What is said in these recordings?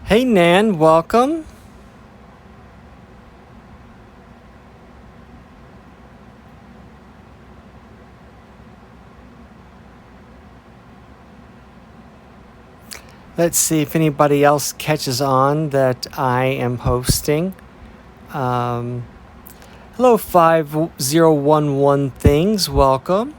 Hey Nan, welcome. Let's see if anybody else catches on that I am hosting. Hello, 5011 Things, welcome.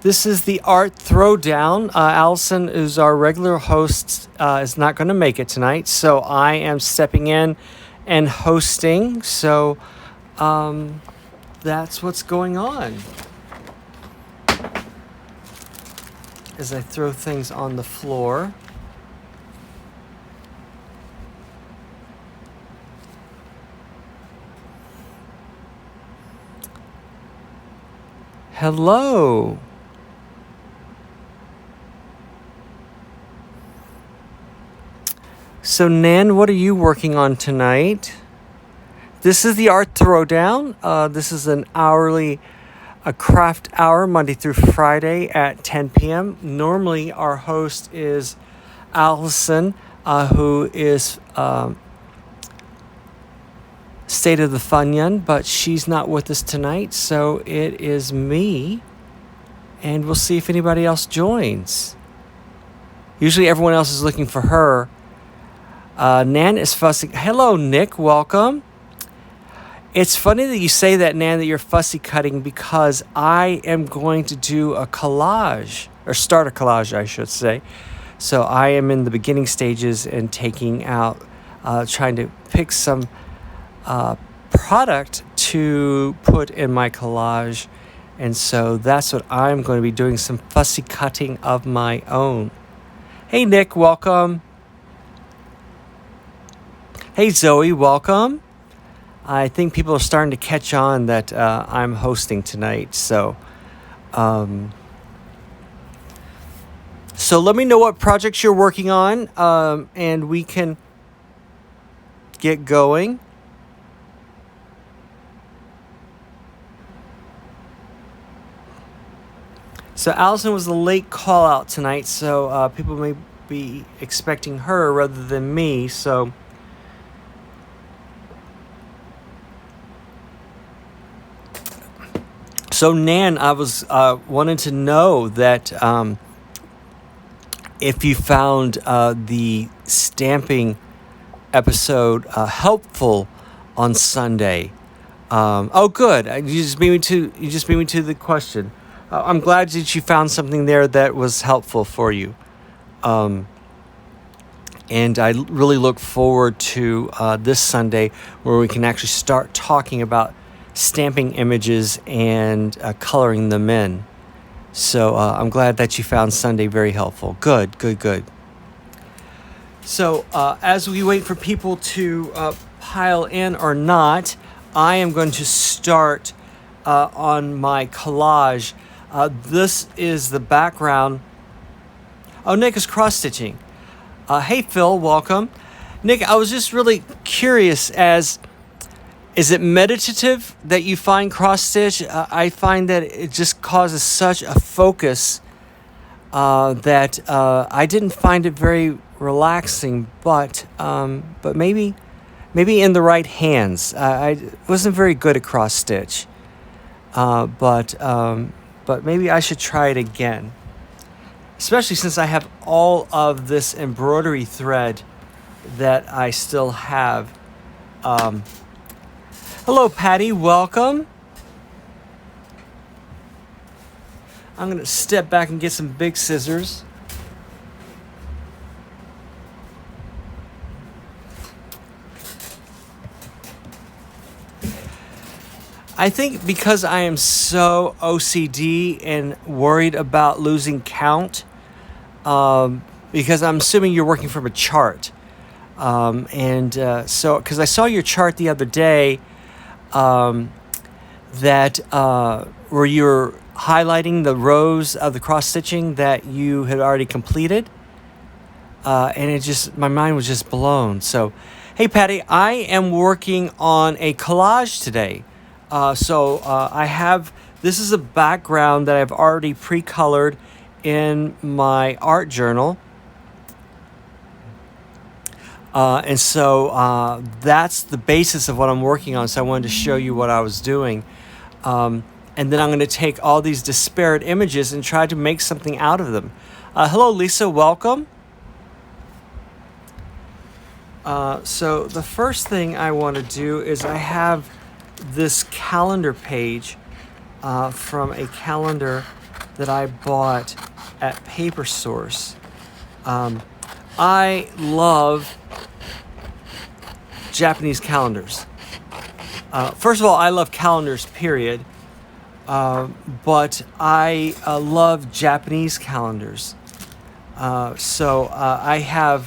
This is the Art Throwdown. Allison, who's our regular host, is not going to make it tonight, so I am stepping in and hosting. So that's what's going on. As I throw things on the floor. Hello. So Nan, what are you working on tonight? This is the Art Throwdown. This is an hourly craft hour, Monday through Friday at 10 p.m. Normally our host is Allison, who is State of the Funyon, but she's not with us tonight, so it is me, and we'll see if anybody else joins. Usually everyone else is looking for her. Nan is fussy. Hello, Nick. Welcome. It's funny that you say that, Nan, that you're fussy cutting, because I am going to do a collage, or start a collage, I should say. So I am in the beginning stages and taking out, trying to pick some product to put in my collage. And so that's what I'm going to be doing, some fussy cutting of my own. Hey, Nick, welcome. Hey, Zoe, welcome. I think people are starting to catch on that I'm hosting tonight. So let me know what projects you're working on, and we can get going. So Allison was the late call out tonight, so people may be expecting her rather than me. So Nan, I was wanting to know that if you found the stamping episode helpful on Sunday. Oh, good. You just beat me to the question. I'm glad that you found something there that was helpful for you. And I really look forward to this Sunday where we can actually start talking about stamping images and coloring them in. So I'm glad that you found Sunday very helpful. Good. So as we wait for people to pile in or not, I am going to start on my collage. This is the background. Oh, Nick is cross-stitching. Hey, Phil, welcome. Nick, I was just really curious is it meditative that you find cross-stitch? I find that it just causes such a focus that I didn't find it very relaxing, but maybe in the right hands. I wasn't very good at cross-stitch, but maybe I should try it again, especially since I have all of this embroidery thread that I still have. Hello, Patty. Welcome. I'm going to step back and get some big scissors. I think because I am so OCD and worried about losing count, because I'm assuming you're working from a chart. So because I saw your chart the other day, that where you were highlighting the rows of the cross stitching that you had already completed, and my mind was just blown. So, hey Patty, I am working on a collage today. I have, this is a background that I've already pre-colored in my art journal. And so that's the basis of what I'm working on. So I wanted to show you what I was doing. And then I'm going to take all these disparate images and try to make something out of them. Hello, Lisa. Welcome. So the first thing I want to do is I have this calendar page from a calendar that I bought at Paper Source. I love Japanese calendars. First of all, I love calendars, period. But I love Japanese calendars. So I have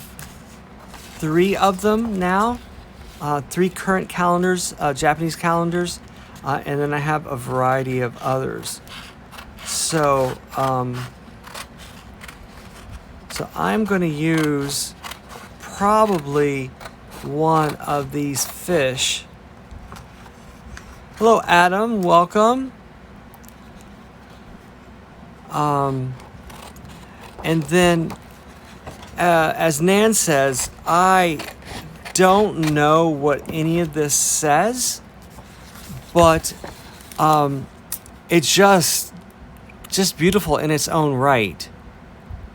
3 of them now, 3 current calendars, Japanese calendars, and then I have a variety of others. So, so I'm going to use probably one of these fish. Hello, Adam. Welcome. And then, as Nan says, I don't know what any of this says, but it's just beautiful in its own right.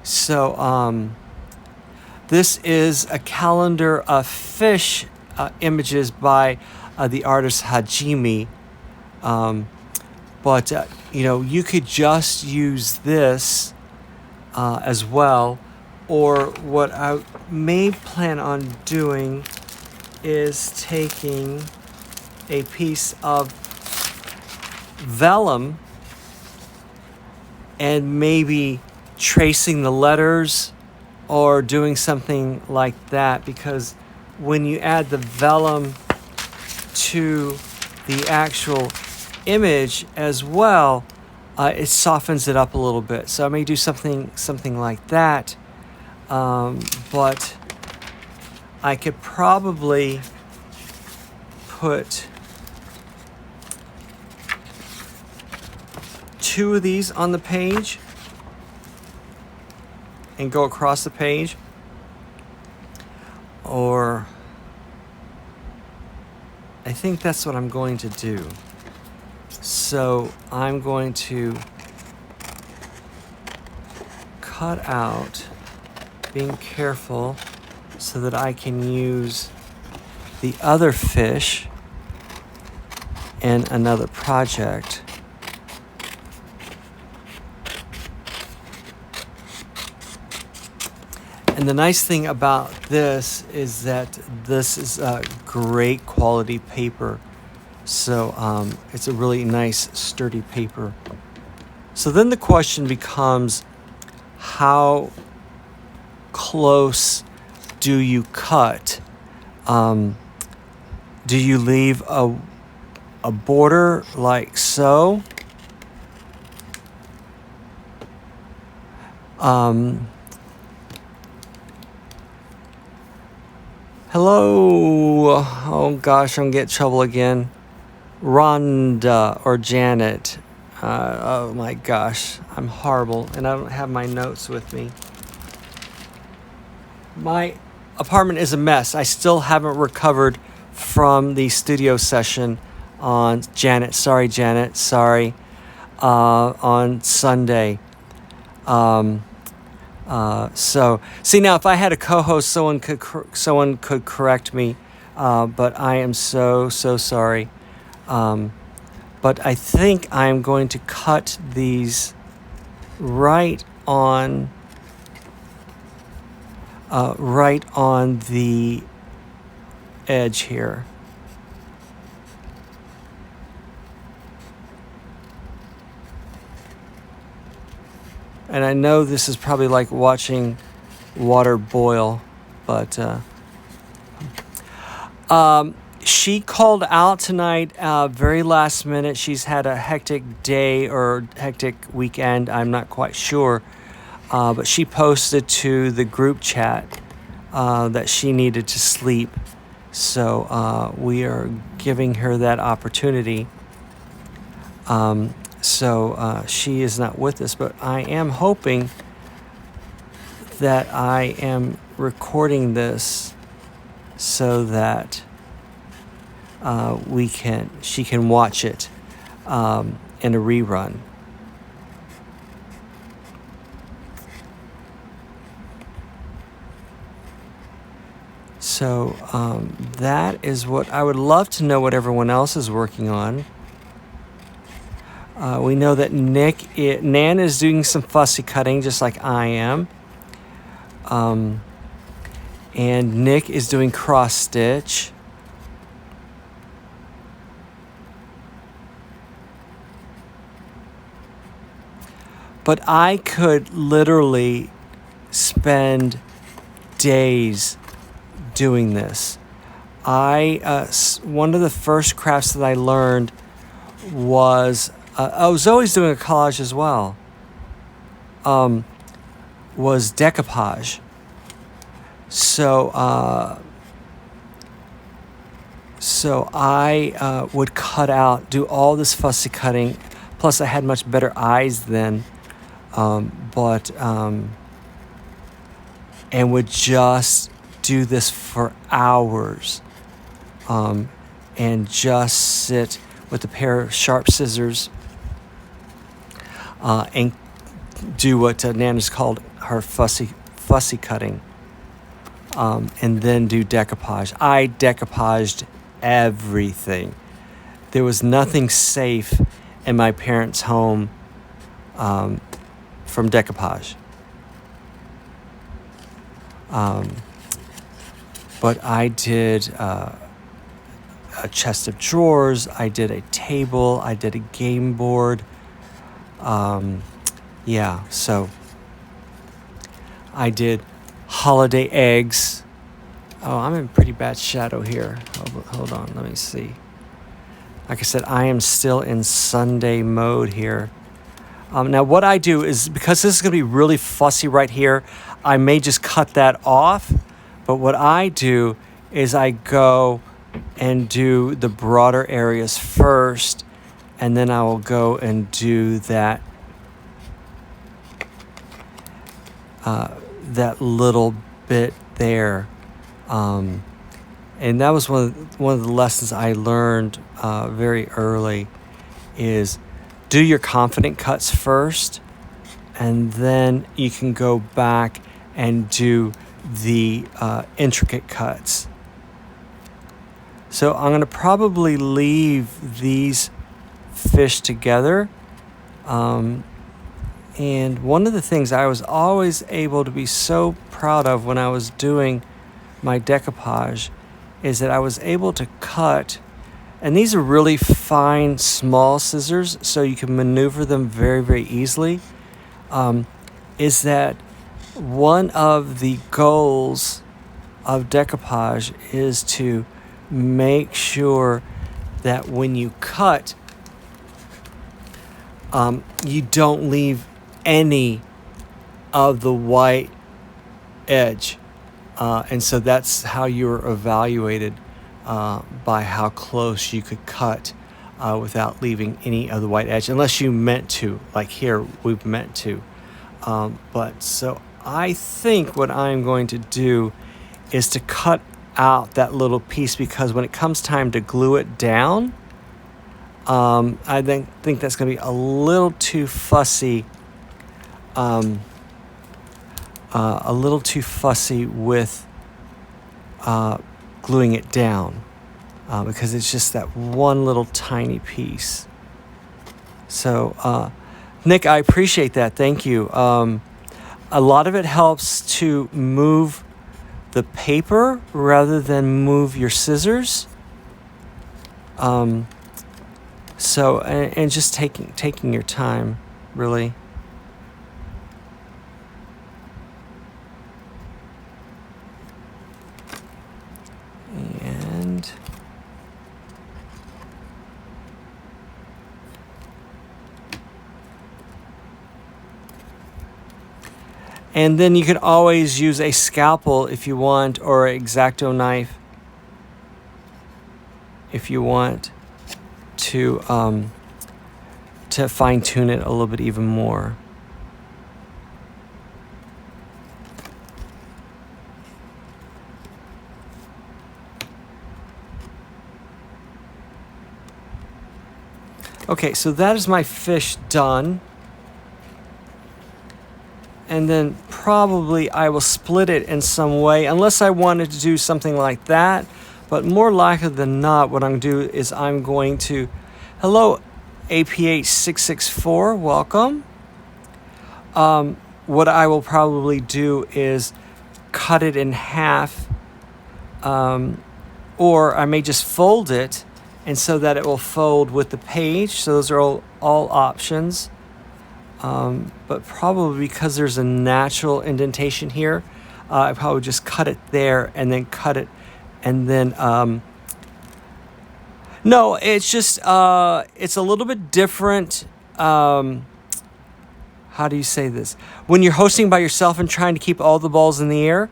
So this is a calendar of fish images by the artist Hajime. But you could just use this as well. Or what I may plan on doing is taking a piece of vellum and maybe tracing the letters or doing something like that, because when you add the vellum to the actual image as well, it softens it up a little bit. So I may do something like that. But I could probably put 2 of these on the page and go across the page, or I think that's what I'm going to do. So I'm going to cut out, being careful so that I can use the other fish in another project. And the nice thing about this is that this is a great quality paper. So it's a really nice, sturdy paper. So then the question becomes, how close do you cut? Do you leave a border like so? Hello. Oh gosh, I'm gonna get in trouble again. Rhonda or Janet. Oh my gosh, I'm horrible, and I don't have my notes with me. My apartment is a mess. I still haven't recovered from the studio session on Janet. Sorry, Janet. Sorry. On Sunday. So see, now if I had a co-host, someone could correct me. But I am so sorry. But I think I'm going to cut these right on the edge here. And I know this is probably like watching water boil, but she called out tonight, very last minute. She's had a hectic day or hectic weekend. I'm not quite sure. But she posted to the group chat that she needed to sleep. So we are giving her that opportunity. So she is not with us, but I am hoping that I am recording this so that she can watch it in a rerun. So that is what I would love to know what everyone else is working on. We know that Nan is doing some fussy cutting just like I am. And Nick is doing cross stitch. But I could literally spend days doing this. One of the first crafts that I learned was I was always doing a collage as well. Was decoupage. So I would cut out, do all this fussy cutting. Plus, I had much better eyes then. And would just do this for hours. And just sit with a pair of sharp scissors and do what Nana's called her fussy cutting. And then do decoupage. I decoupaged everything. There was nothing safe in my parents' home from decoupage. But I did a chest of drawers, I did a table, I did a game board. So I did holiday eggs. Oh, I'm in pretty bad shadow here. Hold on, let me see. Like I said, I am still in Sunday mode here. Now what I do is, because this is going to be really fussy right here, I may just cut that off. But what I do is I go and do the broader areas first, and then I will go and do that little bit there. And that was one of the lessons I learned very early, is do your confident cuts first, and then you can go back and do the intricate cuts. So I'm going to probably leave these fish together. And one of the things I was always able to be so proud of when I was doing my decoupage is that I was able to cut, and these are really fine, small scissors, so you can maneuver them very, very easily, is that one of the goals of decoupage is to make sure that when you cut, you don't leave any of the white edge. And so that's how you're evaluated, by how close you could cut without leaving any of the white edge, unless you meant to, like here we've meant to. But so I think what I'm going to do is to cut out that little piece, because when it comes time to glue it down, I think that's going to be a little too fussy. A little too fussy with gluing it down, because it's just that one little tiny piece. So, Nick, I appreciate that. Thank you. A lot of it helps to move the paper rather than move your scissors. So, and just taking your time, really. And then you can always use a scalpel if you want, or an X-Acto knife if you want to fine tune it a little bit even more. Okay, so that is my fish done. And then probably I will split it in some way, unless I wanted to do something like that. But more likely than not, what I'm going to do is I'm going to... Hello, APH664, welcome. What I will probably do is cut it in half, or I may just fold it, and so that it will fold with the page. So those are all options. But probably because there's a natural indentation here, I probably just cut it there and then cut it, and then no, it's just it's a little bit different. How do you say this? When you're hosting by yourself and trying to keep all the balls in the air,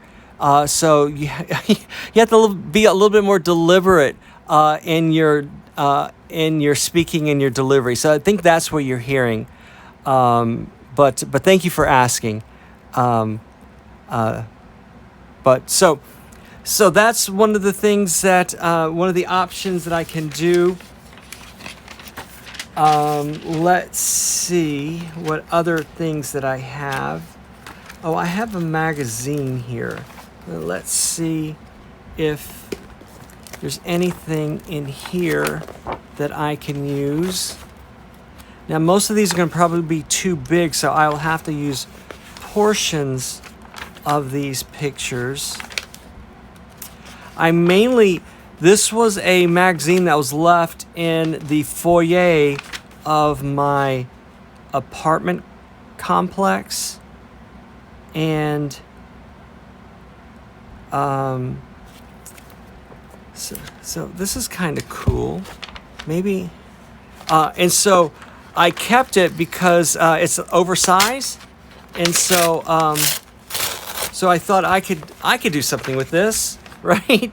so you have to be a little bit more deliberate in your speaking and your delivery. So I think that's what you're hearing. But thank you for asking. But so that's one of the things that one of the options that I can do. Let's see what other things that I have. Oh, I have a magazine here. Let's see if there's anything in here that I can use. Now, most of these are going to probably be too big, so I will have to use portions of these pictures. This was a magazine that was left in the foyer of my apartment complex. And so this is kind of cool. Maybe. And so I kept it because it's oversized. And so I thought I could do something with this, right?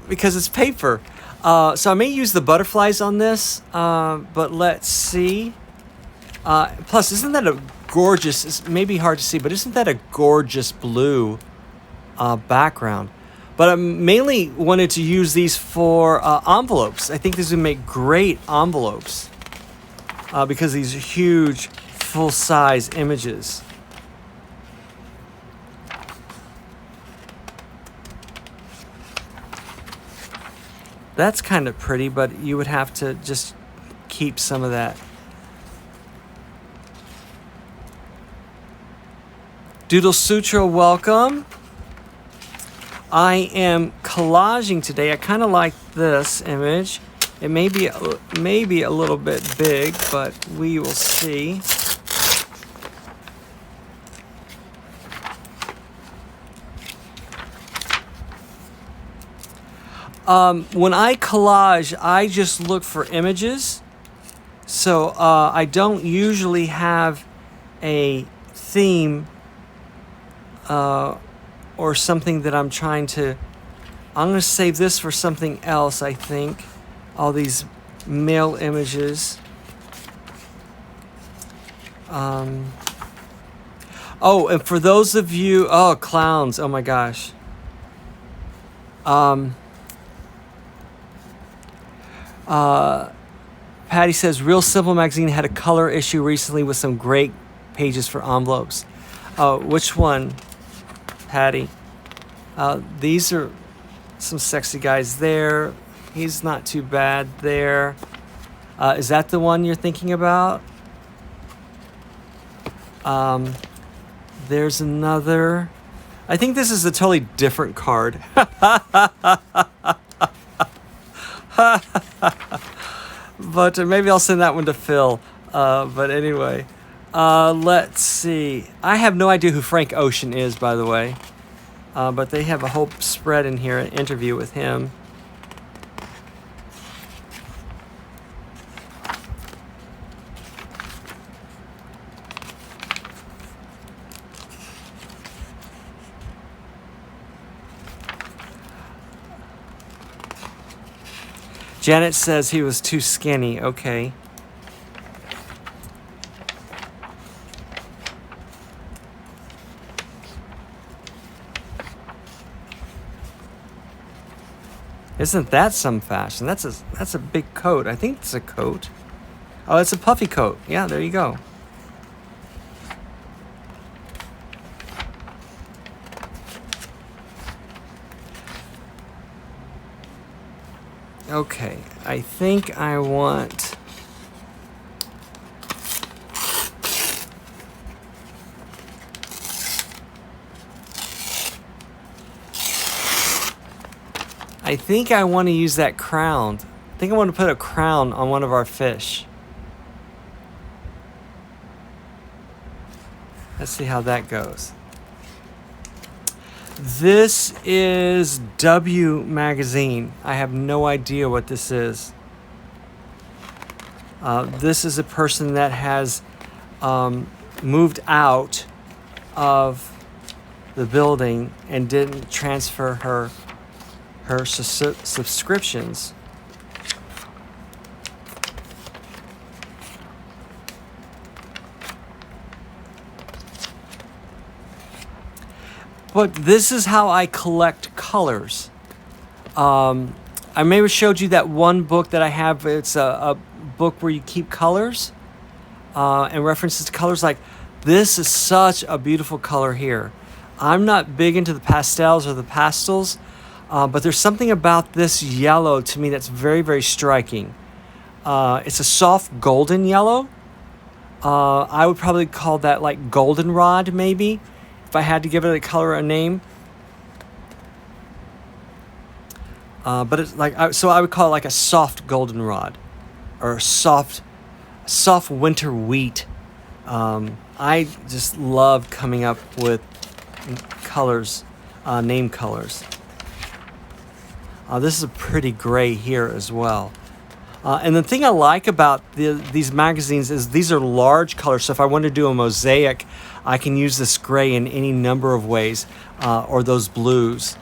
Because it's paper. So I may use the butterflies on this, but let's see. Plus, isn't that a gorgeous, it may be hard to see, but isn't that a gorgeous blue background? But I mainly wanted to use these for envelopes. I think these would make great envelopes because these are huge, full-size images. That's kind of pretty, but you would have to just keep some of that. Doodle Sutra, welcome. I am collaging today. I kind of like this image. It may be a little bit big, but we will see. When I collage, I just look for images. So I don't usually have a theme or something that I'm trying to... I'm going to save this for something else, I think. All these male images. Oh, and for those of you... Oh, clowns. Oh, my gosh. Patty says, Real Simple Magazine had a color issue recently with some great pages for envelopes. Which one, Patty? These are some sexy guys there. He's not too bad there. Is that the one you're thinking about? There's another. I think this is a totally different card. But maybe I'll send that one to Phil. But anyway, let's see. I have no idea who Frank Ocean is, by the way. But they have a whole spread in here, an interview with him. Janet says he was too skinny. Okay. Isn't that some fashion? That's a big coat. I think it's a coat. Oh, it's a puffy coat. Yeah, there you go. Okay, I think I want... I think I want to use that crown. I think I want to put a crown on one of our fish. Let's see how that goes. This is W Magazine. I have no idea what this is. This is a person that has moved out of the building and didn't transfer her subscriptions. But this is how I collect colors. I may have showed you that one book that I have. It's a book where you keep colors and references to colors. Like, this is such a beautiful color here. I'm not big into the pastels or the pastels, but there's something about this yellow to me that's very, very striking. It's a soft golden yellow. I would probably call that like goldenrod, maybe, if I had to give it a color, a name. But it's like, so I would call it like a soft goldenrod, or soft winter wheat. I just love coming up with colors, name colors. This is a pretty gray here as well. And the thing I like about these magazines is these are large colors. So if I want to do a mosaic, I can use this gray in any number of ways, or those blues.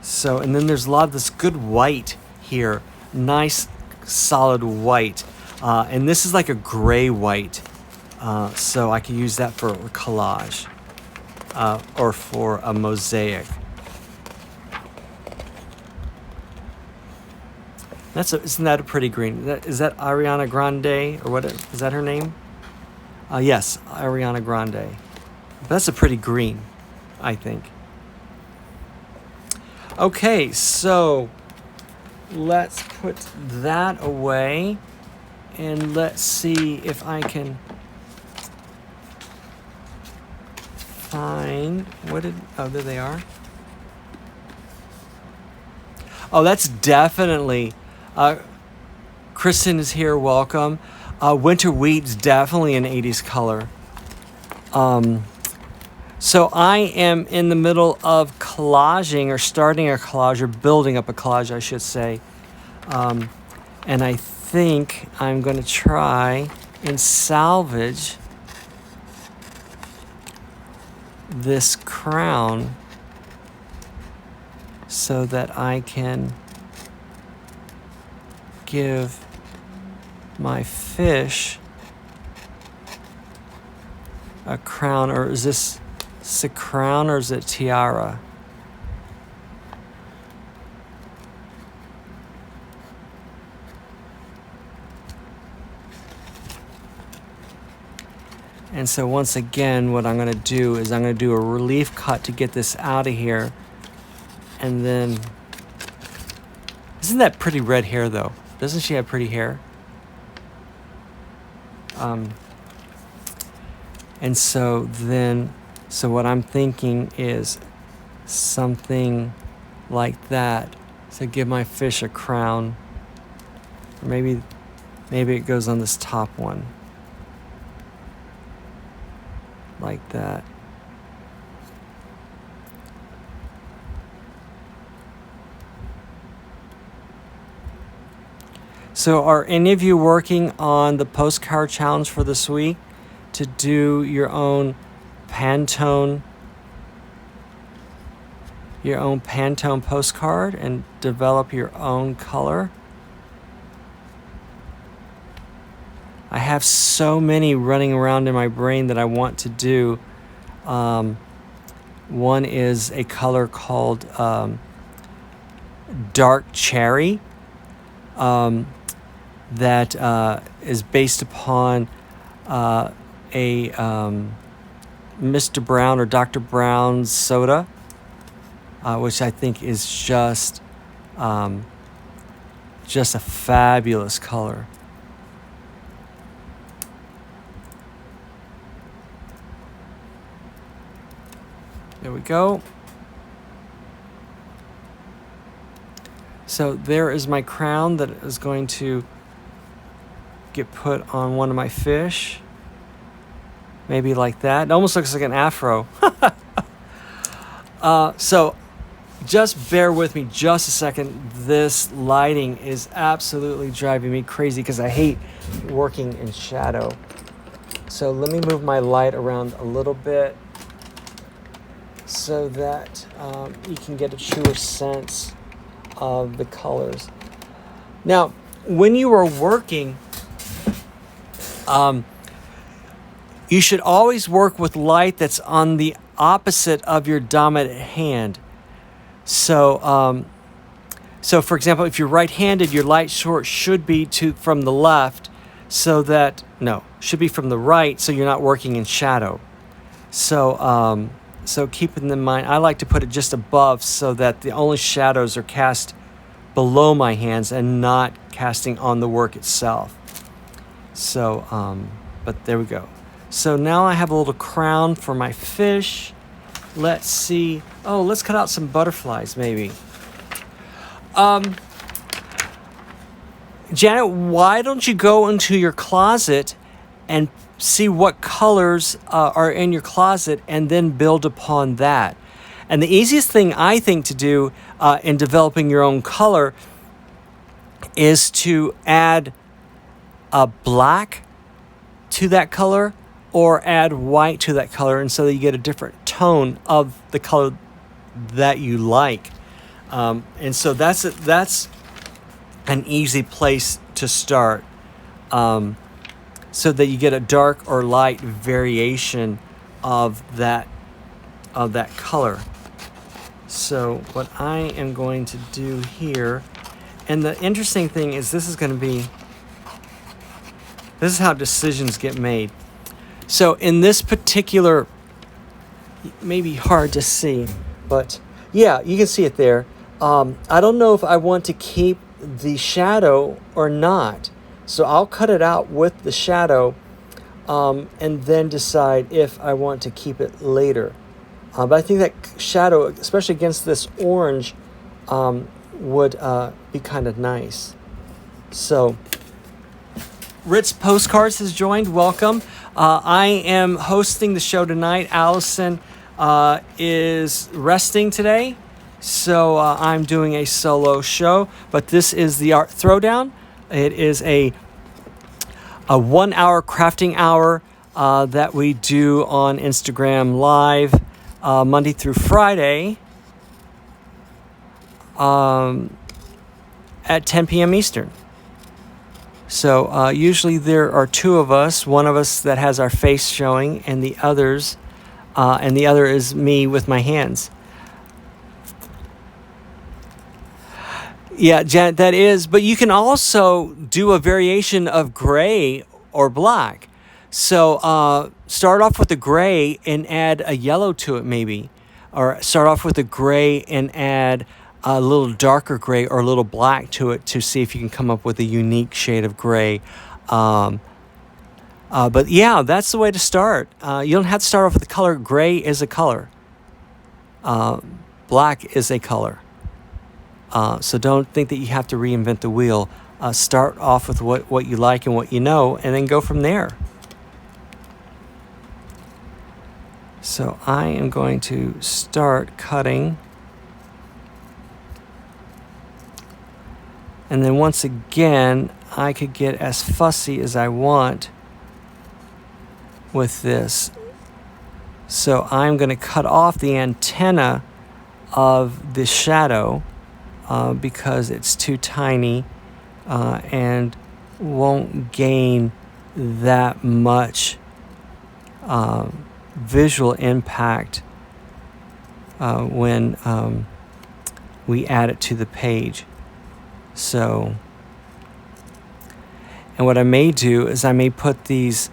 So, and then there's a lot of this good white here. Nice, solid white. And this is like a gray white. So I can use that for a collage, or for a mosaic. Isn't that a pretty green? Is that Ariana Grande, or what? Is that her name? Yes, Ariana Grande. That's a pretty green, I think. Okay, so let's put that away, and let's see if I can find oh, there they are. Oh, that's definitely, Kristen is here, welcome. Winter wheat's definitely an 80s color. So I am in the middle of collaging, or starting a collage, or building up a collage, I should say. And I think I'm going to try and salvage this crown so that I can give my fish a crown. Or is this a crown, or is it tiara? And so once again, what I'm going to do is I'm going to do a relief cut to get this out of here. And then, isn't that pretty red hair though? Doesn't she have pretty hair? And so then, so what I'm thinking is something like that. So give my fish a crown. Or maybe it goes on this top one. Like that. So are any of you working on the postcard challenge for this week to do your own Pantone postcard and develop your own color? I have so many running around in my brain that I want to do. One is a color called dark cherry. that is based upon a Mr. Brown or Dr. Brown's soda, which I think is just a fabulous color. There we go. So there is my crown that is going to get put on one of my fish. Maybe like that. It almost looks like an afro. So just bear with me just a second. This lighting is absolutely driving me crazy because I hate working in shadow. So let me move my light around a little bit so that you can get a truer sense of the colors. Now, when you are working, you should always work with light that's on the opposite of your dominant hand. So, for example, if you're right-handed, your light source should be from the left, should be from the right, so you're not working in shadow. So keeping in mind, I like to put it just above so that the only shadows are cast below my hands and not casting on the work itself. So, but there we go. So now I have a little crown for my fish. Let's see. Oh, let's cut out some butterflies maybe. Janet, why don't you go into your closet and see what colors are in your closet and then build upon that? And the easiest thing I think to do in developing your own color is to add a black to that color or add white to that color, and so that you get a different tone of the color that you like. And so that's an easy place to start, so that you get a dark or light variation of that color. So what I am going to do here, and the interesting thing is this is how decisions get made. So in this particular, maybe hard to see, but yeah, you can see it there. I don't know if I want to keep the shadow or not. So I'll cut it out with the shadow and then decide if I want to keep it later. But I think that shadow, especially against this orange, would be kind of nice. So Ritz Postcards has joined. Welcome. I am hosting the show tonight. Allison is resting today, so I'm doing a solo show. But this is the Art Throwdown. It is a 1 hour crafting hour that we do on Instagram Live Monday through Friday at 10 p.m. Eastern. So usually there are two of us, one of us that has our face showing, and the other is me with my hands. Yeah, Janet, that is. But you can also do a variation of gray or black. So start off with the gray and add a yellow to it maybe. Or start off with the gray and add a little darker gray or a little black to it to see if you can come up with a unique shade of gray. But yeah, that's the way to start. You don't have to start off with the color. Gray is a color. Black is a color. So don't think that you have to reinvent the wheel. Start off with what you like and what you know, and then go from there. So I am going to start cutting. And then once again, I could get as fussy as I want with this. So I'm going to cut off the antenna of the shadow because it's too tiny and won't gain that much visual impact when we add it to the page. So, And what I may do is I may put these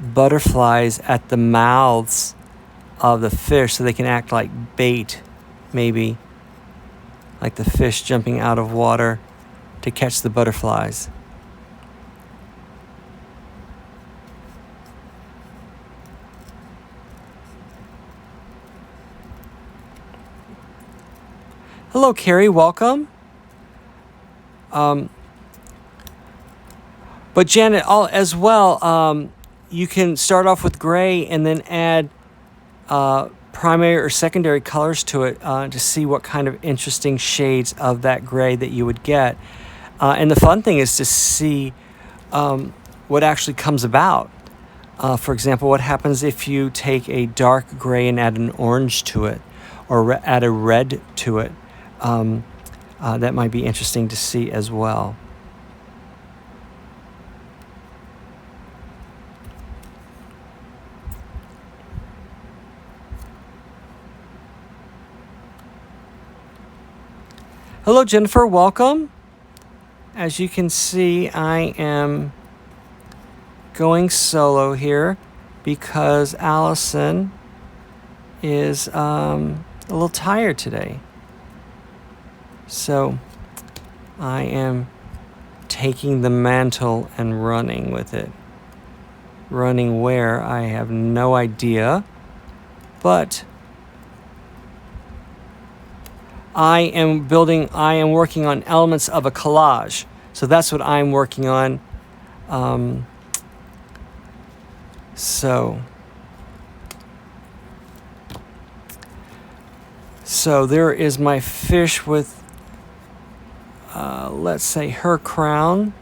butterflies at the mouths of the fish so they can act like bait, maybe, like the fish jumping out of water to catch the butterflies. Hello, Carrie. Welcome. But Janet, as well, you can start off with gray and then add primary or secondary colors to it to see what kind of interesting shades of that gray that you would get. And the fun thing is to see what actually comes about. For example, what happens if you take a dark gray and add an orange to it, or add a red to it? That might be interesting to see as well. Hello, Jennifer. Welcome. As you can see, I am going solo here because Allison is a little tired today. So I am taking the mantle and running with it. Running where? I have no idea. But I am working on elements of a collage. So that's what I'm working on. So there is my fish with, let's say, her crown.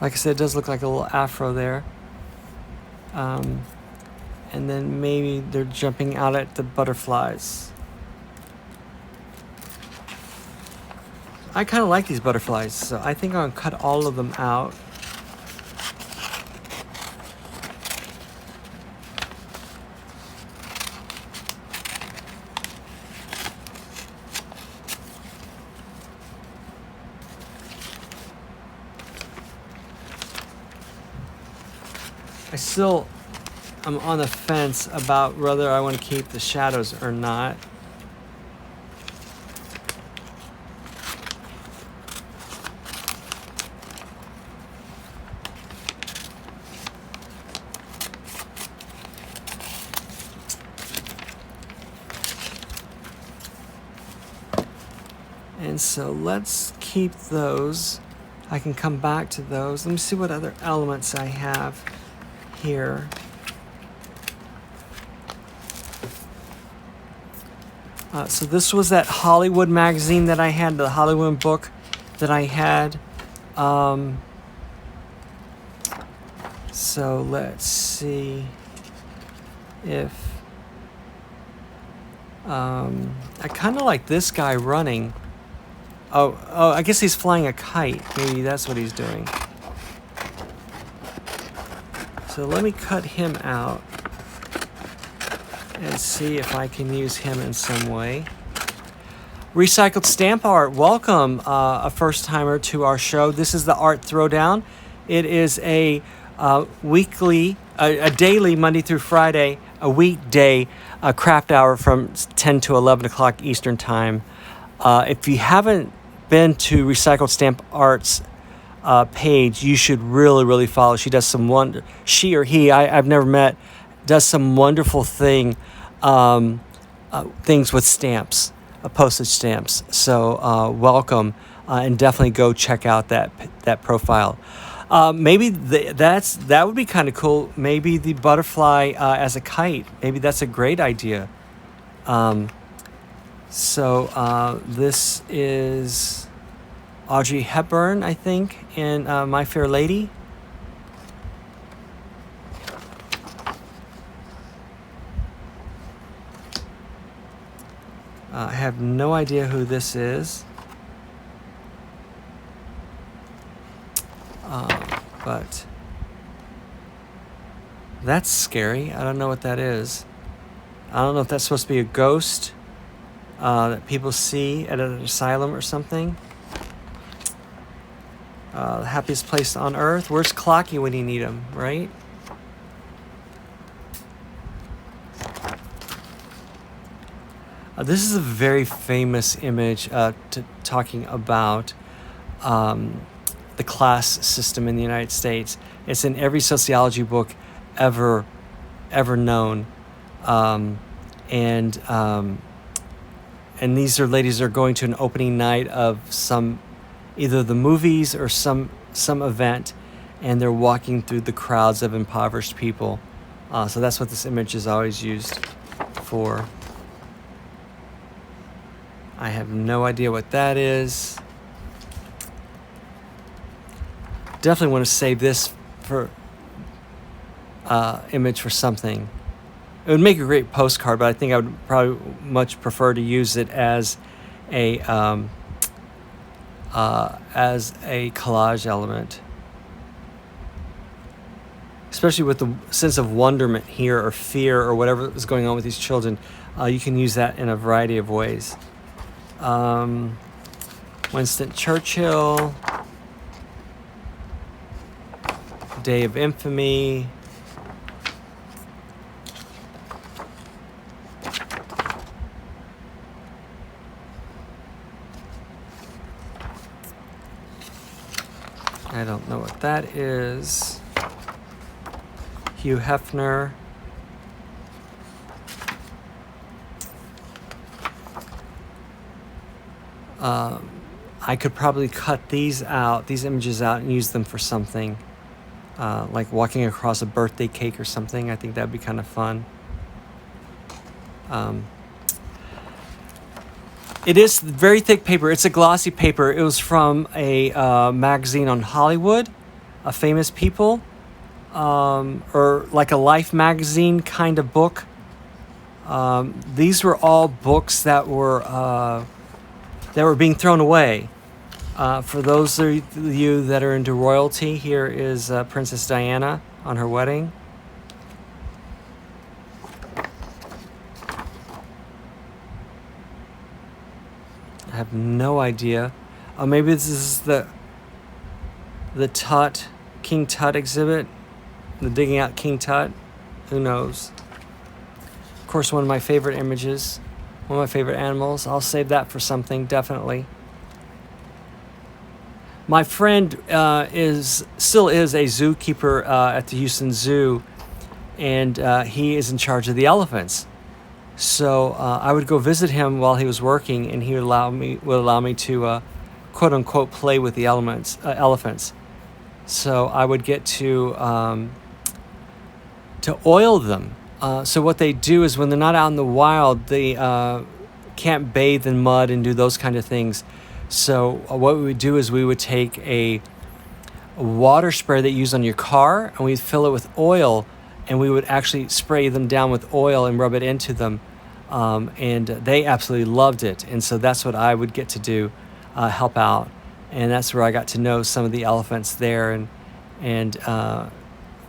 Like I said, it does look like a little afro there. And then maybe they're jumping out at the butterflies. I kind of like these butterflies, so I think I'm going to cut all of them out. I'm on the fence about whether I want to keep the shadows or not. And so let's keep those. I can come back to those. Let me see what other elements I have here. So this was that Hollywood magazine that I had, the Hollywood book that I had. So let's see if I kind of like this guy running. Oh, I guess he's flying a kite. Maybe that's what he's doing. So let me cut him out and see if I can use him in some way. Recycled Stamp Art, welcome, a first-timer to our show. This is the Art Throwdown. It is a weekly, a daily, Monday through Friday, a weekday craft hour from 10 to 11 o'clock Eastern Time. If you haven't been to Recycled Stamp Art's page, you should really follow. She does some she or he, I've never met, does some wonderful things with stamps, postage stamps. So welcome, and definitely go check out that profile. Maybe that would be kind of cool. Maybe the butterfly as a kite. Maybe that's a great idea. So this is Audrey Hepburn, I think, in My Fair Lady. I have no idea who this is. But that's scary. I don't know what that is. I don't know if that's supposed to be a ghost that people see at an asylum or something. The happiest place on earth. Where's Clocky when you need him, right? This is a very famous image talking about the class system in the United States. It's in every sociology book ever known, and these are ladies that are going to an opening night of either the movies or some event, and they're walking through the crowds of impoverished people. So that's what this image is always used for. I have no idea what that is. Definitely want to save this for image for something. It would make a great postcard, but I think I would probably much prefer to use it as a collage element, especially with the sense of wonderment here, or fear, or whatever is going on with these children. You can use that in a variety of ways. Winston Churchill, Day of Infamy. I don't know what that is. Hugh Hefner. I could probably cut these images out, and use them for something, like walking across a birthday cake or something. I think that'd be kind of fun. It is very thick paper. It's a glossy paper. It was from a magazine on Hollywood, famous people, or like a Life magazine kind of book. These were all books that were being thrown away. For those of you that are into royalty, here is Princess Diana on her wedding. I have no idea. Maybe this is the Tut, King Tut exhibit, the digging out King Tut. Who knows? Of course, one of my favorite images, one of my favorite animals. I'll save that for something, definitely. My friend still is a zookeeper at the Houston Zoo, and he is in charge of the elephants. So I would go visit him while he was working, and he would allow me to quote unquote play with the elephants. So I would get to oil them. So what they do is, when they're not out in the wild, they can't bathe in mud and do those kind of things. So what we would do is we would take a water spray that you use on your car, and we'd fill it with oil, and we would actually spray them down with oil and rub it into them. And they absolutely loved it. And so that's what I would get to do, help out. And that's where I got to know some of the elephants there, and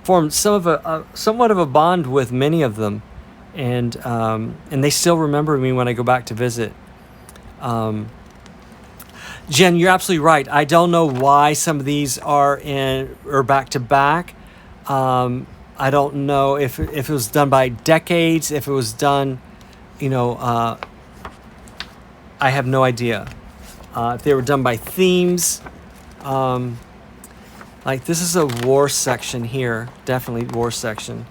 formed somewhat of a bond with many of them. And they still remember me when I go back to visit. Jen, you're absolutely right. I don't know why some of these are back to back. I don't know if it was done by decades, if it was done, I have no idea. If they were done by themes. Like this is a war section here, definitely war section.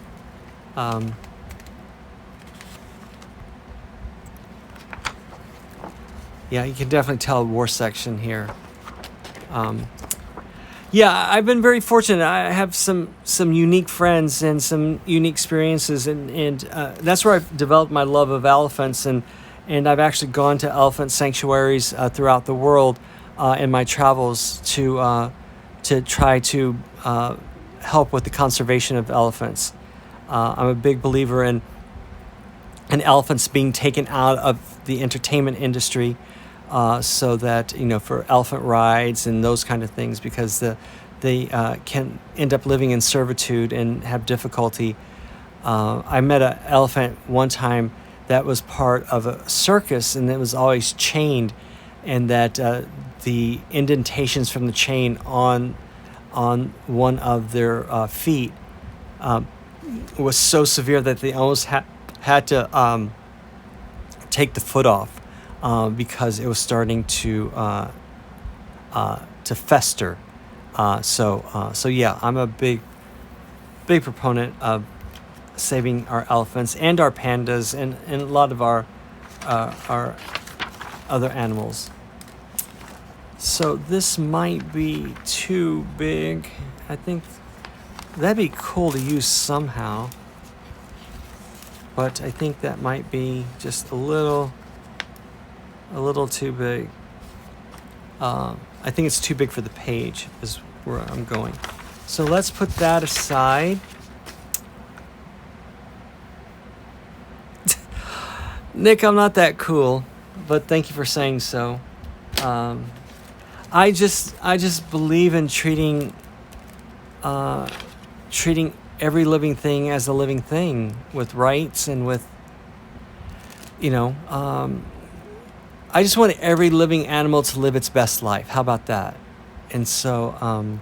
Yeah, you can definitely tell a war section here. Yeah, I've been very fortunate. I have some unique friends and some unique experiences, and that's where I've developed my love of elephants, and I've actually gone to elephant sanctuaries throughout the world in my travels to try to help with the conservation of elephants. I'm a big believer in elephants being taken out of the entertainment industry. So that, for elephant rides and those kind of things, because they can end up living in servitude and have difficulty. I met an elephant one time that was part of a circus, and it was always chained, and that the indentations from the chain on one of their feet was so severe that they almost had to take the foot off because it was starting to fester. So yeah, I'm a big proponent of saving our elephants and our pandas and a lot of our other animals. So this might be too big. I think that'd be cool to use somehow, but I think that might be just a little too big. I think it's too big for the page is where I'm going. So let's put that aside. Nick, I'm not that cool, but thank you for saying so. I just believe in treating every living thing as a living thing with rights and with, I just want every living animal to live its best life. How about that? And so,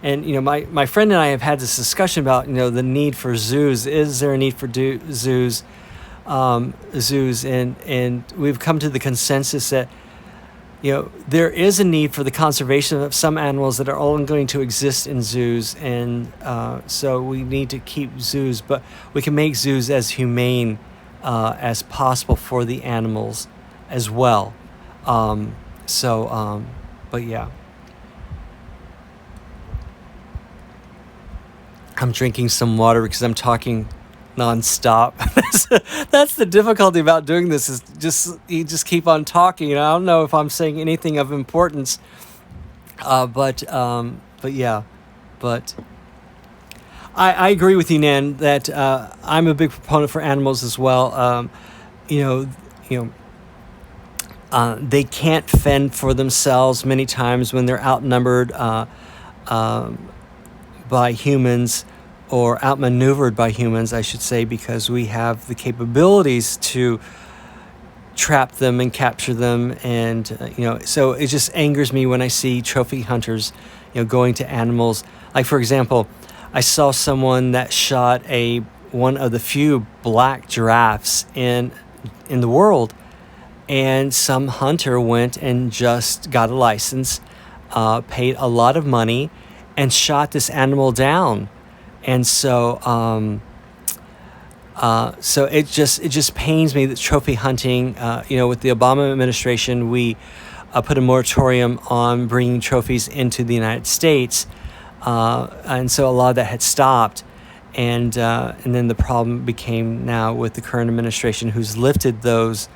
my friend and I have had this discussion about, the need for zoos. Is there a need for zoos? And we've come to the consensus that, there is a need for the conservation of some animals that are only going to exist in zoos. And so we need to keep zoos, but we can make zoos as humane as possible for the animals as well. But yeah. I'm drinking some water because I'm talking nonstop. That's the difficulty about doing this, is you just keep on talking. I don't know if I'm saying anything of importance, but yeah, but I agree with you, Nan, that I'm a big proponent for animals as well. They can't fend for themselves many times when they're outnumbered by humans, or outmaneuvered by humans, I should say, because we have the capabilities to trap them and capture them. And, so it just angers me when I see trophy hunters, going to animals. Like, for example, I saw someone that shot one of the few black giraffes in the world, and some hunter went and just got a license, paid a lot of money, and shot this animal down. And so, so it just pains me that trophy hunting, with the Obama administration, we put a moratorium on bringing trophies into the United States, and so a lot of that had stopped, and then the problem became now with the current administration, who's lifted those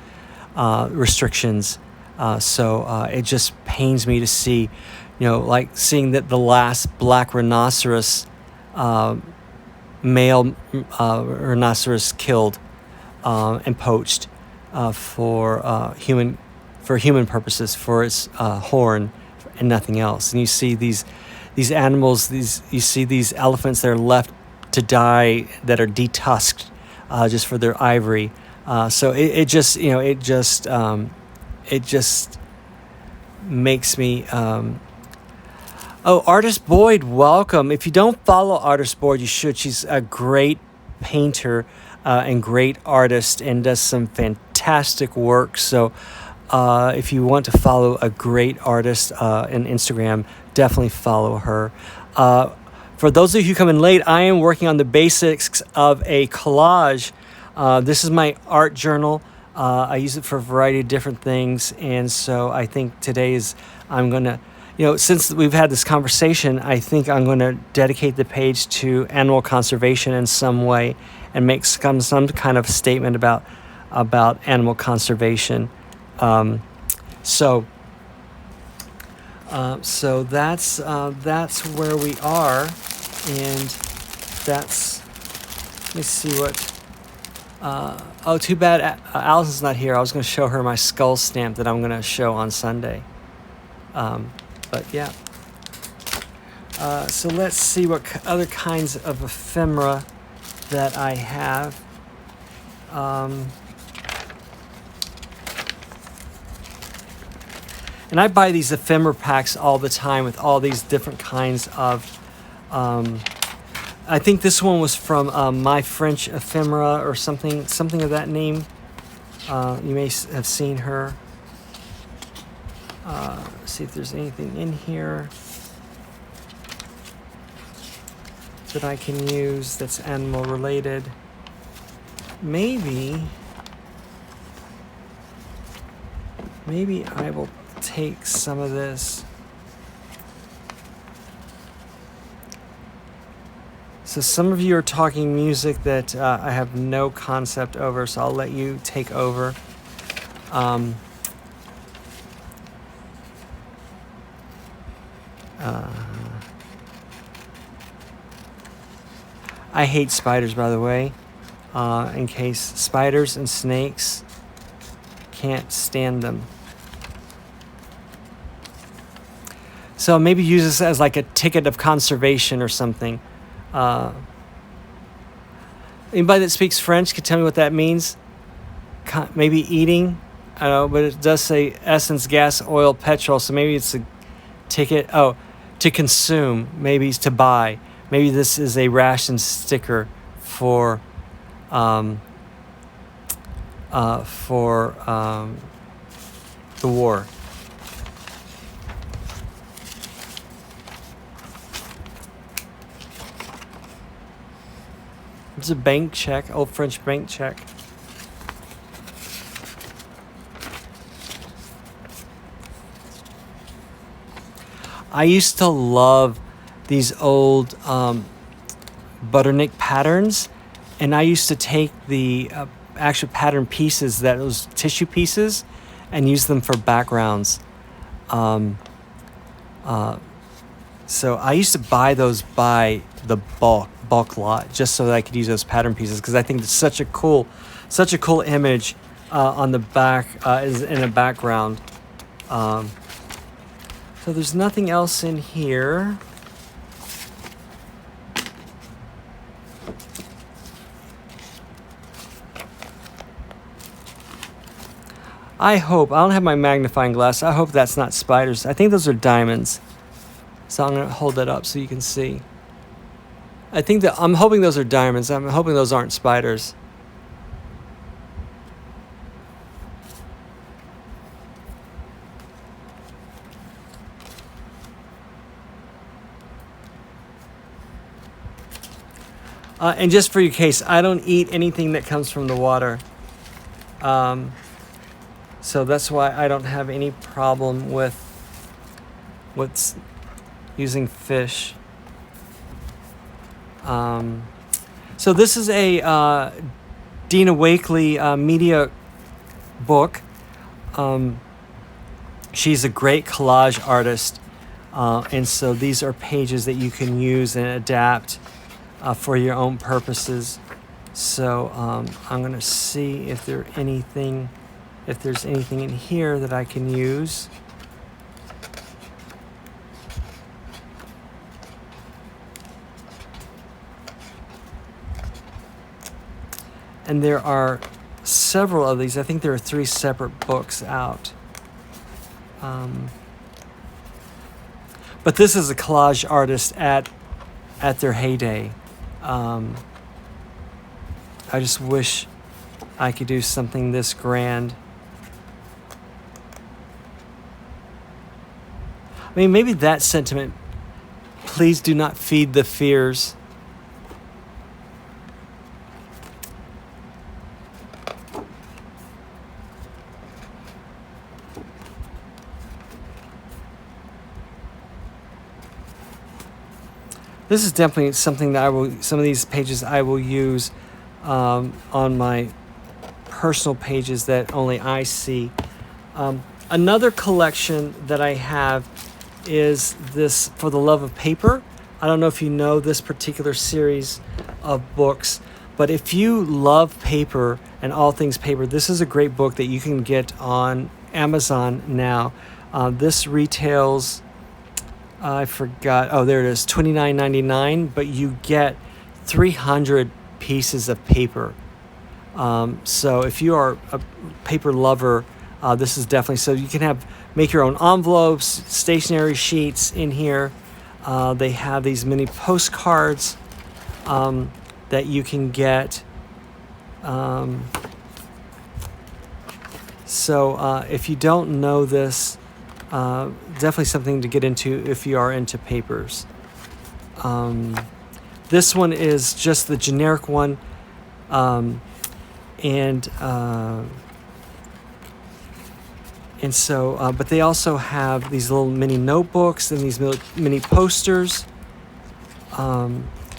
restrictions. So it just pains me to see, like seeing that the last black rhinoceros, male rhinoceros killed and poached for human purposes, for its horn and nothing else. And you see these animals, you see these elephants that are left to die, that are detusked just for their ivory. So it just makes me. Artist Boyd, welcome. If you don't follow Artist Boyd, you should. She's a great painter and great artist, and does some fantastic work. So if you want to follow a great artist on Instagram, definitely follow her. For those of you who come in late, I am working on the basics of a collage. This is my art journal. I use it for a variety of different things, and so I think I'm going to, since we've had this conversation, I think I'm going to dedicate the page to animal conservation in some way, and make some kind of statement about animal conservation. So that's where we are, and that's. Let me see what. Too bad Allison's not here. I was going to show her my skull stamp that I'm going to show on Sunday. But yeah. So let's see what other kinds of ephemera that I have. And I buy these ephemera packs all the time with all these different kinds of, I think this one was from My French Ephemera or something of that name. You may have seen her. See if there's anything in here that I can use that's animal related. Maybe I will take some of this. So some of you are talking music that I have no concept over, so I'll let you take over. I hate spiders, by the way. In case spiders and snakes, can't stand them. So maybe use this as like a ticket of conservation or something. Anybody that speaks French could tell me what that means? Maybe eating? I don't know, but it does say essence, gas, oil, petrol. So maybe it's a ticket. Oh, to consume. Maybe it's to buy. Maybe this is a ration sticker for the war. It's a bank check, old French bank check. I used to love these old Butternick patterns, and I used to take the actual pattern pieces, those tissue pieces, and use them for backgrounds. So I used to buy those by the bulk lot, just so that I could use those pattern pieces, because I think it's such a cool image on the back is in a background. So there's nothing else in here. I don't have my magnifying glass. I hope that's not spiders. I think those are diamonds. So I'm going to hold that up so you can see. I'm hoping those are diamonds. I'm hoping those aren't spiders. And just for your case, I don't eat anything that comes from the water. So that's why I don't have any problem with using fish. So this is a Dina Wakley media book. She's a great collage artist. And so these are pages that you can use and adapt for your own purposes. So I'm going to see if there's anything in here that I can use. And there are several of these. I think there are 3 separate books out. But this is a collage artist at their heyday. I just wish I could do something this grand. I mean, maybe that sentiment, please do not feed the fears. This is definitely something that some of these pages I will use on my personal pages that only I see. Another collection that I have is this For the Love of Paper. I don't know if you know this particular series of books, but if you love paper and all things paper, this is a great book that you can get on Amazon now. This retails, I forgot, oh, there it is, $29.99, but you get 300 pieces of paper. So if you are a paper lover, This is definitely, so you can make your own envelopes, stationery sheets in here. They have these mini postcards that you can get. So if you don't know this, definitely something to get into if you are into papers. This one is just the generic one, and so, but they also have these little mini notebooks and these mini posters.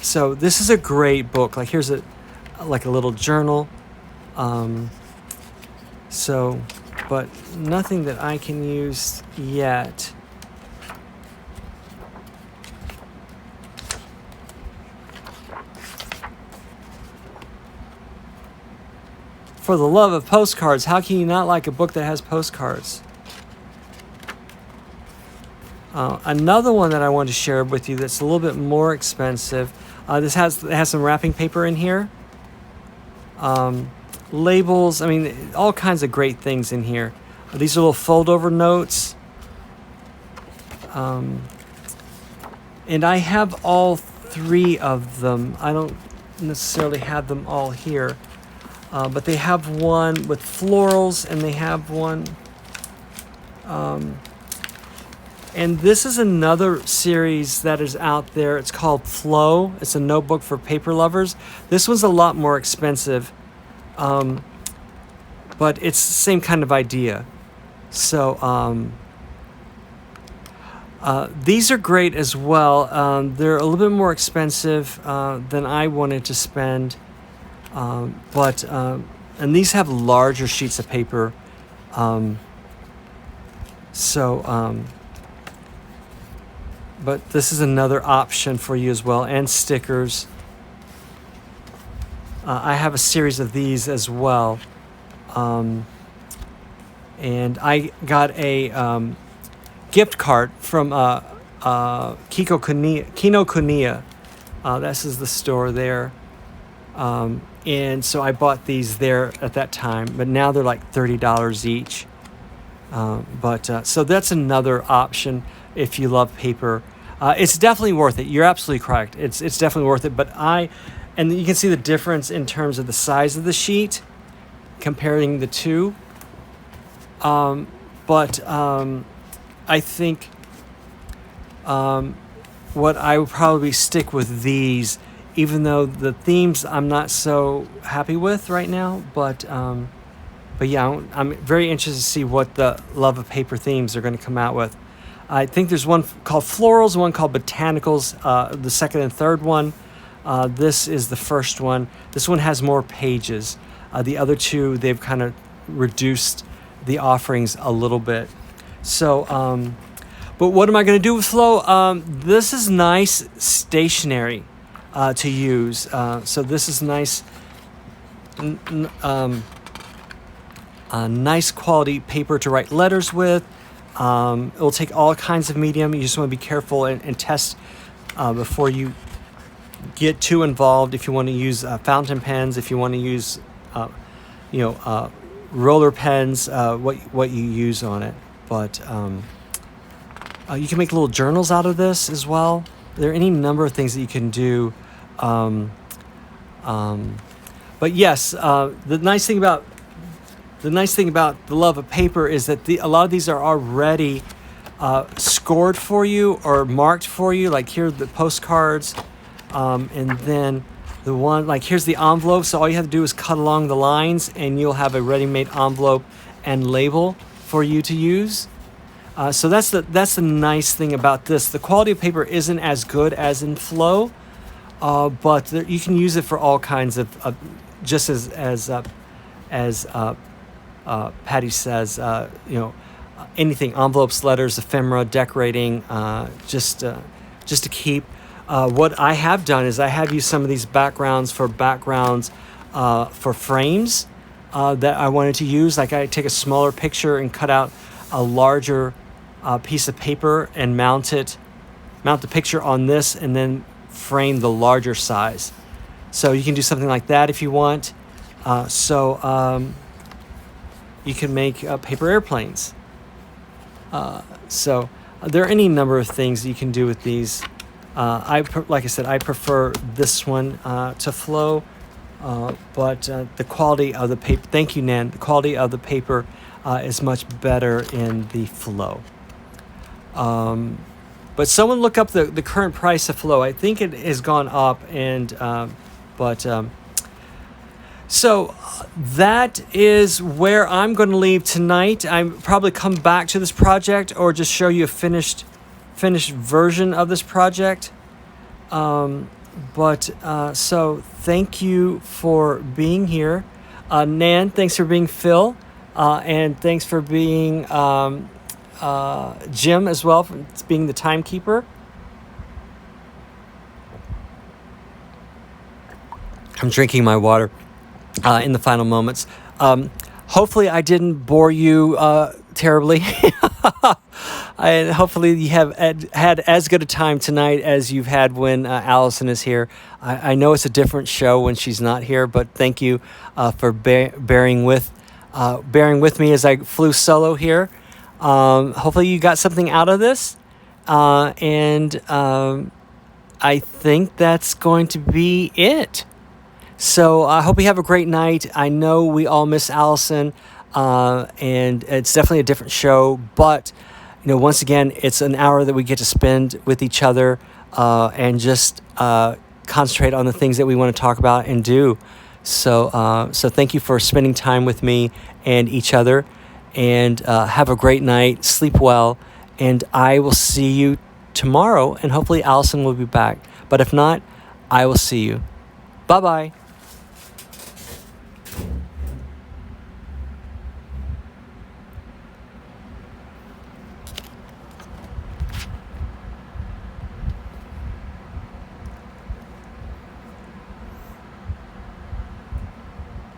So this is a great book. Like here's like a little journal. So, but nothing that I can use yet. For the love of postcards, how can you not like a book that has postcards? Another one that I want to share with you that's a little bit more expensive. This has some wrapping paper in here. Labels, I mean, all kinds of great things in here. These are little fold-over notes. And I have all three of them. I don't necessarily have them all here. But they have one with florals, and they have one. And this is another series that is out there. It's called Flow. It's a notebook for paper lovers. This one's a lot more expensive, but it's the same kind of idea. So these are great as well. They're a little bit more expensive than I wanted to spend. But and these have larger sheets of paper, but this is another option for you as well, and stickers. I have a series of these as well, and I got a gift card from Kinokuniya. This is the store there. And so I bought these there at that time, but now they're like $30 each. So that's another option if you love paper. It's definitely worth it. You're absolutely correct. It's definitely worth it. And you can see the difference in terms of the size of the sheet, comparing the two. I think what I would probably stick with these, even though the themes I'm not so happy with right now, but yeah, I'm very interested to see what the Love of Paper themes are going to come out with. I think there's one called Florals, one called Botanicals, the second and third one. This is the first one. This one has more pages. The other two, they've kind of reduced the offerings a little bit. So, but what am I going to do with Flow? This is nice stationery to use. So this is nice, nice quality paper to write letters with. It will take all kinds of medium. You just want to be careful and test before you get too involved. If you want to use fountain pens, if you want to use, roller pens, what you use on it. But you can make little journals out of this as well. There are any number of things that you can do. But yes, the nice thing about the Love of Paper is that a lot of these are already scored for you or marked for you. Like here are the postcards, and then the one, like here's the envelope. So all you have to do is cut along the lines, and you'll have a ready-made envelope and label for you to use. So that's the nice thing about this. The quality of paper isn't as good as in Flow, but you can use it for all kinds of just as Patty says, anything, envelopes, letters, ephemera, decorating, just to keep. What I have done is I have used some of these backgrounds for frames that I wanted to use. Like I take a smaller picture and cut out a larger piece of paper and mount the picture on this, and then frame the larger size. So you can do something like that if you want. you can make paper airplanes. So there are any number of things you can do with these. Like I said, I prefer this one to flow, but the quality of the paper, thank you, Nan, the quality of the paper is much better in the flow. But someone look up the current price of flow. I think it has gone up, so that is where I'm going to leave tonight. I probably come back to this project or just show you a finished version of this project. So thank you for being here. Nan, thanks for being Phil. And thanks for being Jim as well, for being the timekeeper. I'm drinking my water in the final moments. Hopefully I didn't bore you terribly. And hopefully you have had as good a time tonight as you've had when Allison is here. I know it's a different show when she's not here, but thank you for bearing with me as I flew solo here. Hopefully you got something out of this. And I think that's going to be it. So I hope you have a great night. I know we all miss Allison, and it's definitely a different show. But, once again, it's an hour that we get to spend with each other and just concentrate on the things that we want to talk about and do. So thank you for spending time with me and each other. And have a great night. Sleep well. And I will see you tomorrow. And hopefully Allison will be back. But if not, I will see you. Bye-bye.